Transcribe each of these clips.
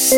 In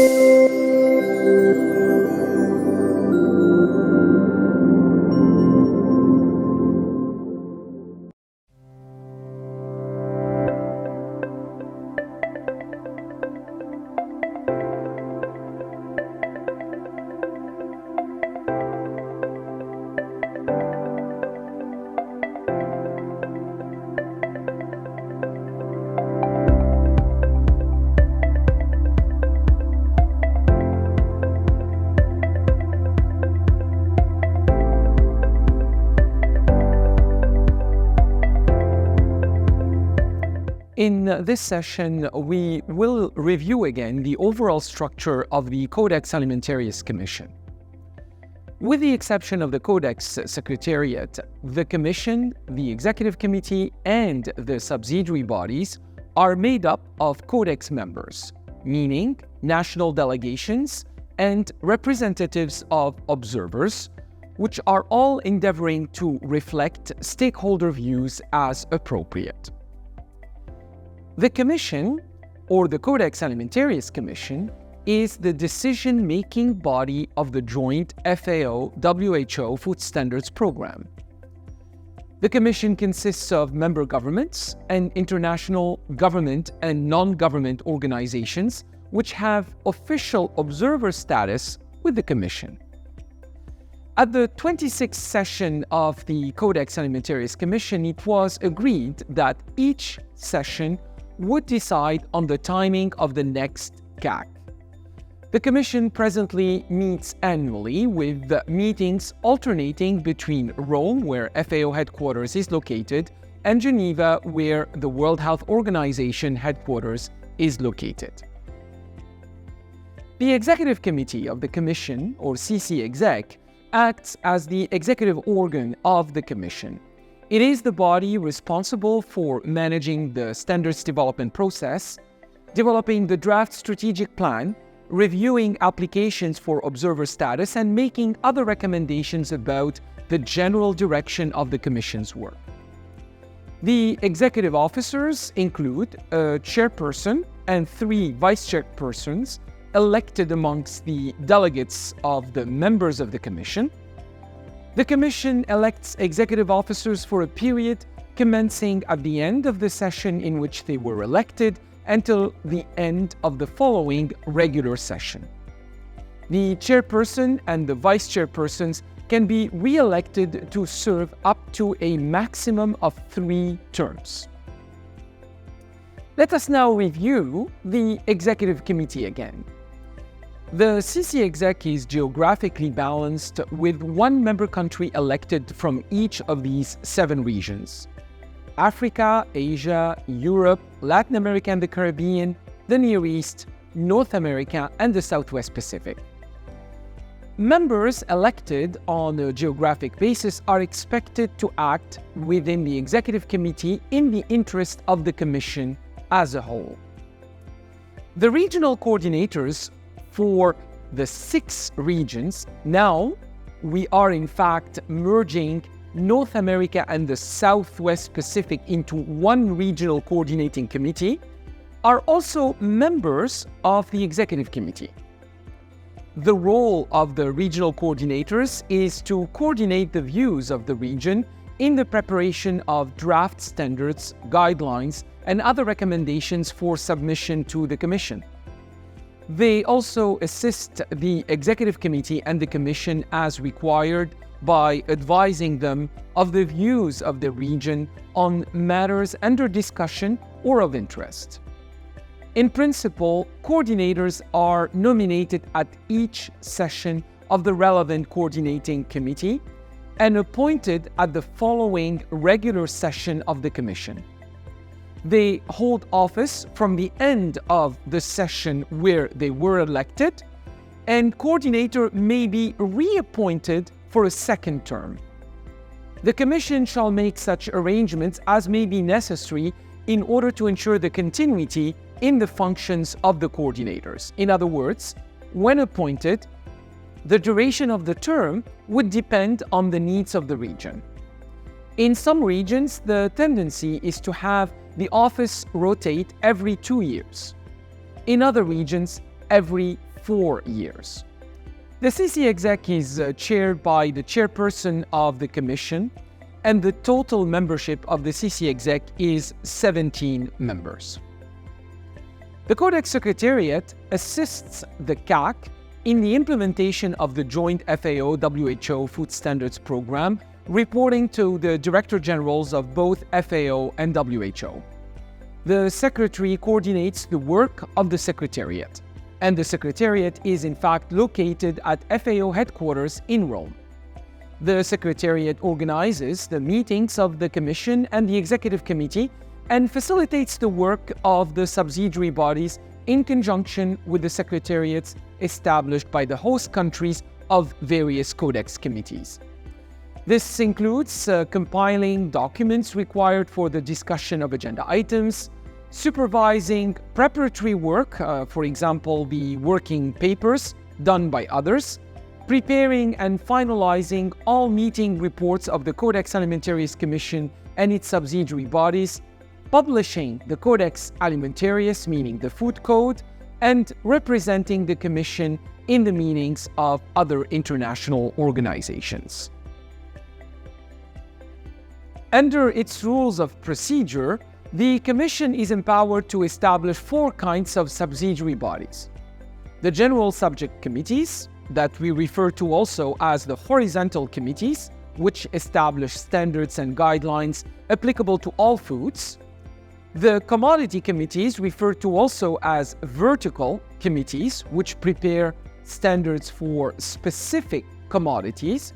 this session, we will review again the overall structure of the Codex Alimentarius Commission. With the exception of the Codex Secretariat, the Commission, the Executive Committee, and the subsidiary bodies are made up of Codex members, meaning national delegations and representatives of observers, which are all endeavoring to reflect stakeholder views as appropriate. The Commission, or the Codex Alimentarius Commission, is the decision-making body of the joint FAO-WHO Food Standards Program. The Commission consists of member governments and international government and non-government organizations which have official observer status with the Commission. At the 26th session of the Codex Alimentarius Commission, it was agreed that each session would decide on the timing of the next CAC. The Commission presently meets annually, with meetings alternating between Rome, where FAO headquarters is located, and Geneva, where the World Health Organization headquarters is located. The Executive Committee of the Commission, or CC-Exec, acts as the executive organ of the Commission. It is the body responsible for managing the standards development process, developing the draft strategic plan, reviewing applications for observer status, and making other recommendations about the general direction of the Commission's work. The executive officers include a chairperson and 3 vice chairpersons elected amongst the delegates of the members of the Commission. The Commission elects executive officers for a period commencing at the end of the session in which they were elected until the end of the following regular session. The chairperson and the vice chairpersons can be re-elected to serve up to a maximum of 3 terms. Let us now review the Executive Committee again. The CC-Exec is geographically balanced, with 1 member country elected from each of these 7 regions: Africa, Asia, Europe, Latin America and the Caribbean, the Near East, North America, and the Southwest Pacific. Members elected on a geographic basis are expected to act within the Executive Committee in the interest of the Commission as a whole. The regional coordinators for the 6 regions, now we are in fact merging North America and the Southwest Pacific into 1 regional coordinating committee, are also members of the Executive Committee. The role of the regional coordinators is to coordinate the views of the region in the preparation of draft standards, guidelines, and other recommendations for submission to the Commission. They also assist the Executive Committee and the Commission as required by advising them of the views of the region on matters under discussion or of interest. In principle, coordinators are nominated at each session of the relevant coordinating committee and appointed at the following regular session of the Commission. They hold office from the end of the session where they were elected, and coordinator may be reappointed for a 2nd term. The Commission shall make such arrangements as may be necessary in order to ensure the continuity in the functions of the coordinators. In other words, when appointed, the duration of the term would depend on the needs of the region. In some regions, the tendency is to have the office rotate every 2 years. In other regions, every 4 years. The CC Exec is chaired by the chairperson of the Commission, and the total membership of the CC Exec is 17 members. The Codex Secretariat assists the CAC in the implementation of the joint FAO-WHO Food Standards Program, reporting to the Director Generals of both FAO and WHO. The Secretary coordinates the work of the Secretariat, and the Secretariat is in fact located at FAO headquarters in Rome. The Secretariat organizes the meetings of the Commission and the Executive Committee and facilitates the work of the subsidiary bodies in conjunction with the Secretariats established by the host countries of various Codex committees. This includes compiling documents required for the discussion of agenda items, supervising preparatory work, for example, the working papers done by others, preparing and finalizing all meeting reports of the Codex Alimentarius Commission and its subsidiary bodies, publishing the Codex Alimentarius, meaning the food code, and representing the Commission in the meetings of other international organizations. Under its rules of procedure, the Commission is empowered to establish 4 kinds of subsidiary bodies: the General Subject Committees, that we refer to also as the Horizontal Committees, which establish standards and guidelines applicable to all foods; the Commodity Committees, referred to also as Vertical Committees, which prepare standards for specific commodities;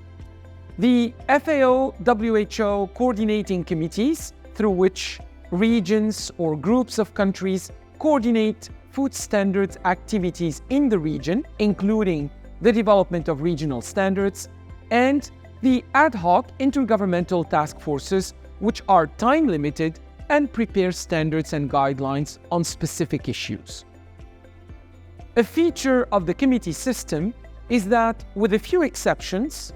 the FAO-WHO Coordinating Committees, through which regions or groups of countries coordinate food standards activities in the region, including the development of regional standards; and the ad hoc intergovernmental task forces, which are time-limited and prepare standards and guidelines on specific issues. A feature of the committee system is that, with a few exceptions,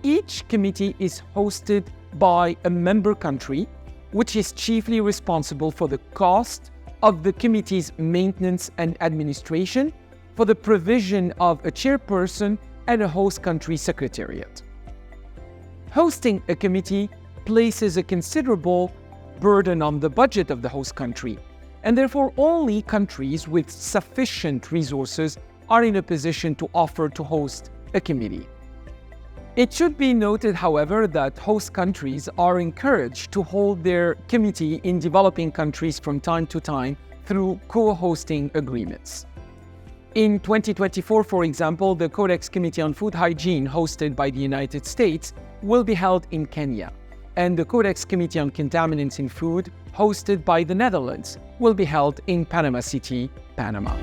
each committee is hosted by a member country, which is chiefly responsible for the cost of the committee's maintenance and administration, for the provision of a chairperson and a host country secretariat. Hosting a committee places a considerable burden on the budget of the host country, and therefore only countries with sufficient resources are in a position to offer to host a committee. It should be noted, however, that host countries are encouraged to hold their committee in developing countries from time to time through co-hosting agreements. In 2024, for example, the Codex Committee on Food Hygiene, hosted by the United States, will be held in Kenya, and the Codex Committee on Contaminants in Food, hosted by the Netherlands, will be held in Panama City, Panama.